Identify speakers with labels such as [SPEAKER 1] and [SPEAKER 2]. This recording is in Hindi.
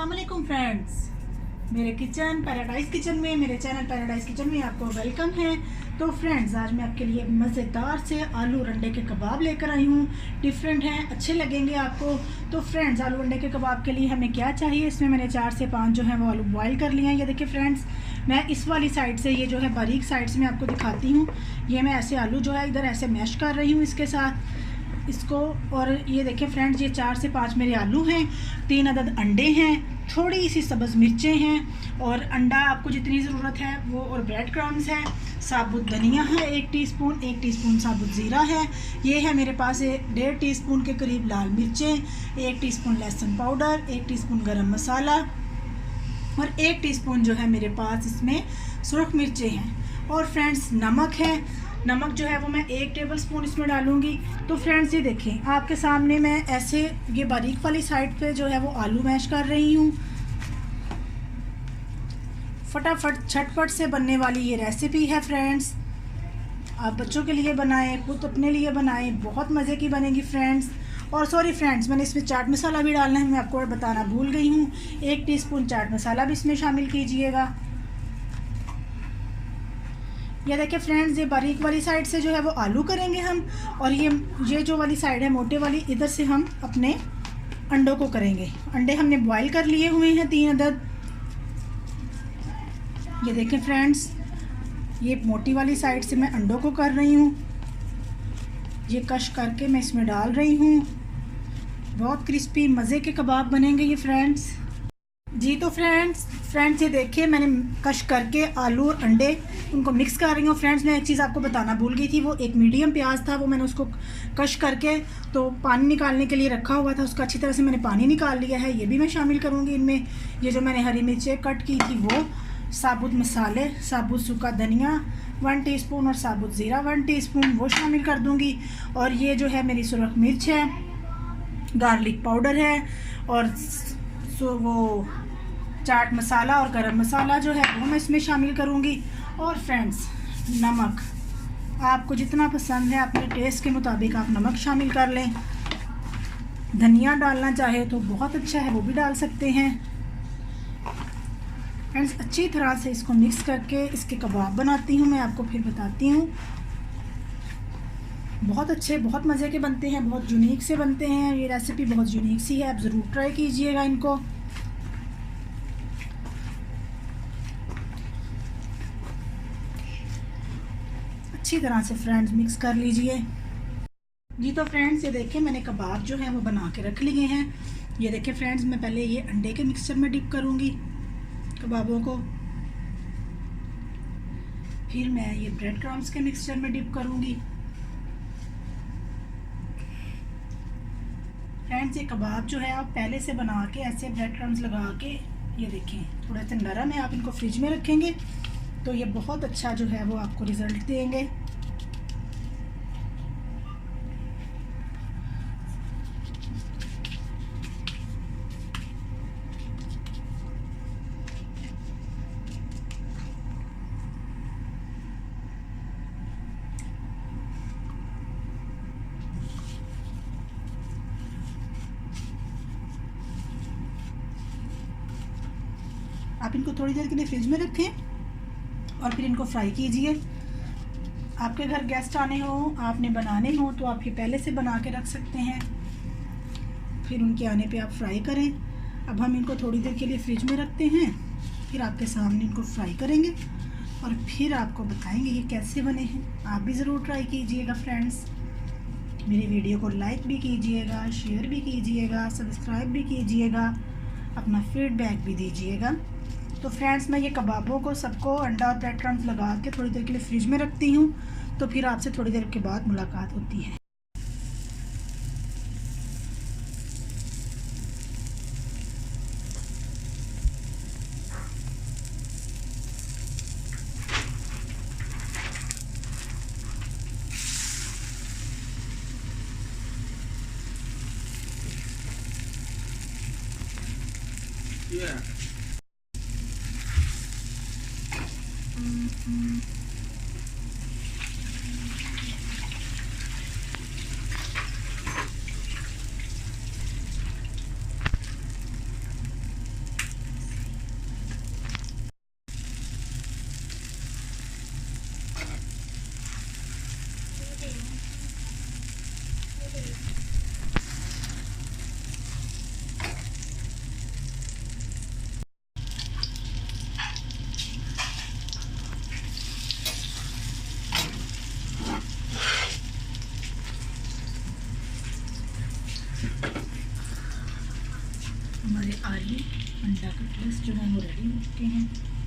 [SPEAKER 1] अस्सलाम वालेकुम फ्रेंड्स, मेरे किचन पैराडाइज किचन में, मेरे चैनल पैराडाइज किचन में आपको वेलकम है। तो फ्रेंड्स, आज मैं आपके लिए मज़ेदार से आलू अंडे के कबाब लेकर आई हूँ। डिफरेंट हैं, अच्छे लगेंगे आपको। तो फ्रेंड्स, आलू अंडे के कबाब के लिए हमें क्या चाहिए, इसमें मैंने 4 से 5 जो है वो आलू बॉयल कर लिए हैं। ये देखिए फ्रेंड्स, मैं इस वाली साइड से, ये जो है बारीक साइड से मैं आपको दिखाती हूँ। ये मैं ऐसे आलू जो है इधर ऐसे मैश कर रही हूँ इसके साथ इसको। और ये देखिए फ्रेंड्स, ये 4 से 5 मेरे आलू हैं, 3 अदद अंडे हैं, थोड़ी सी सब्ज़ मिर्चें हैं और अंडा आपको जितनी ज़रूरत है वो, और ब्रेड क्रम्स है, साबुत धनिया है 1 टीस्पून, 1 टीस्पून साबुत ज़ीरा है। ये है मेरे पास 1.5 टीस्पून के करीब लाल मिर्चें, 1 टीस्पून लहसुन पाउडर, 1 टीस्पून गरम मसाला और 1 टीस्पून जो है मेरे पास इसमें सुरख मिर्चें हैं। और फ्रेंड्स, नमक है। नमक जो है वो मैं 1 टेबलस्पून इसमें डालूंगी। तो फ्रेंड्स, ये देखें, आपके सामने मैं ऐसे ये बारीक वाली साइड पे जो है वो आलू मैश कर रही हूँ। फटाफट झटपट से बनने वाली ये रेसिपी है फ्रेंड्स। आप बच्चों के लिए बनाएं, खुद अपने लिए बनाएं, बहुत मज़े की बनेगी फ्रेंड्स। और सॉरी फ्रेंड्स, मैंने इसमें चाट मसाला भी डालना है, मैं आपको बताना भूल गई हूँ। 1 टीस्पून चाट मसाला भी इसमें शामिल कीजिएगा। ये देखिए फ्रेंड्स, ये बारीक वाली साइड से जो है वो आलू करेंगे हम, और ये जो वाली साइड है मोटे वाली, इधर से हम अपने अंडों को करेंगे। अंडे हमने बॉईल कर लिए हुए हैं 3 अदद। ये देखें फ्रेंड्स, ये मोटी वाली साइड से मैं अंडों को कर रही हूँ। ये कश करके मैं इसमें डाल रही हूँ। बहुत क्रिस्पी मज़े के कबाब बनेंगे ये फ्रेंड्स। जी तो फ्रेंड्स, ये देखिए, मैंने कश करके आलू और अंडे उनको मिक्स कर रही हूँ। फ्रेंड्स, मैं एक चीज़ आपको बताना भूल गई थी, वो एक मीडियम प्याज था, वो मैंने उसको कश करके तो पानी निकालने के लिए रखा हुआ था, उसका अच्छी तरह से मैंने पानी निकाल लिया है। ये भी मैं शामिल करूँगी इनमें। ये जो मैंने हरी मिर्चें कट की थी वो, साबुत मसाले, साबुत सूखा धनिया 1 टीस्पून और साबुत ज़ीरा 1 टीस्पून, वो शामिल कर दूँगी। और ये जो है मेरी सुरख मिर्च है, गार्लिक पाउडर है, और वो चाट मसाला और गरम मसाला जो है वो मैं इसमें शामिल करूँगी। और फ्रेंड्स, नमक आपको जितना पसंद है अपने टेस्ट के मुताबिक आप नमक शामिल कर लें। धनिया डालना चाहे तो बहुत अच्छा है, वो भी डाल सकते हैं। फ्रेंड्स, अच्छी तरह से इसको मिक्स करके इसके कबाब बनाती हूँ, मैं आपको फिर बताती हूँ। बहुत अच्छे, बहुत मज़े के बनते हैं, बहुत यूनिक से बनते हैं। ये रेसिपी बहुत यूनिक सी है, आप ज़रूर ट्राई कीजिएगा इनको। अच्छी तरह से फ्रेंड्स मिक्स कर लीजिए। जी तो फ्रेंड्स, ये देखिए, मैंने कबाब जो है वो बना के रख लिए हैं। ये देखिए फ्रेंड्स, मैं पहले ये अंडे के मिक्सचर में डिप करूँगी कबाबों को, फिर मैं ये ब्रेड क्रम्स के मिक्सचर में डिप करूँगी। फ्रेंड्स, ये कबाब जो है आप पहले से बना के ऐसे ब्रेड क्रम्स लगा के, ये देखें थोड़ा सा नरम है, आप इनको फ्रिज में रखेंगे तो ये बहुत अच्छा जो है वो आपको रिज़ल्ट देंगे। आप इनको थोड़ी देर के लिए फ्रिज में रखें और फिर इनको फ्राई कीजिए। आपके घर गेस्ट आने हो, आपने बनाने हो, तो आप ये पहले से बना के रख सकते हैं, फिर उनके आने पे आप फ्राई करें। अब हम इनको थोड़ी देर के लिए फ्रिज में रखते हैं, फिर आपके सामने इनको फ्राई करेंगे और फिर आपको बताएंगे ये कैसे बने हैं। आप भी ज़रूर ट्राई कीजिएगा फ्रेंड्स। मेरी वीडियो को लाइक भी कीजिएगा, शेयर भी कीजिएगा, सब्सक्राइब भी कीजिएगा, अपना फीडबैक भी दीजिएगा। तो फ्रेंड्स, मैं ये कबाबों को सबको अंडा और ब्रेड क्रम्स लगा के थोड़ी देर के लिए फ्रिज में रखती हूँ, तो फिर आपसे थोड़ी देर के बाद मुलाकात होती है। हमारे आलू अंडा कटलेट्स जो है वो रेडी हो चुके हैं।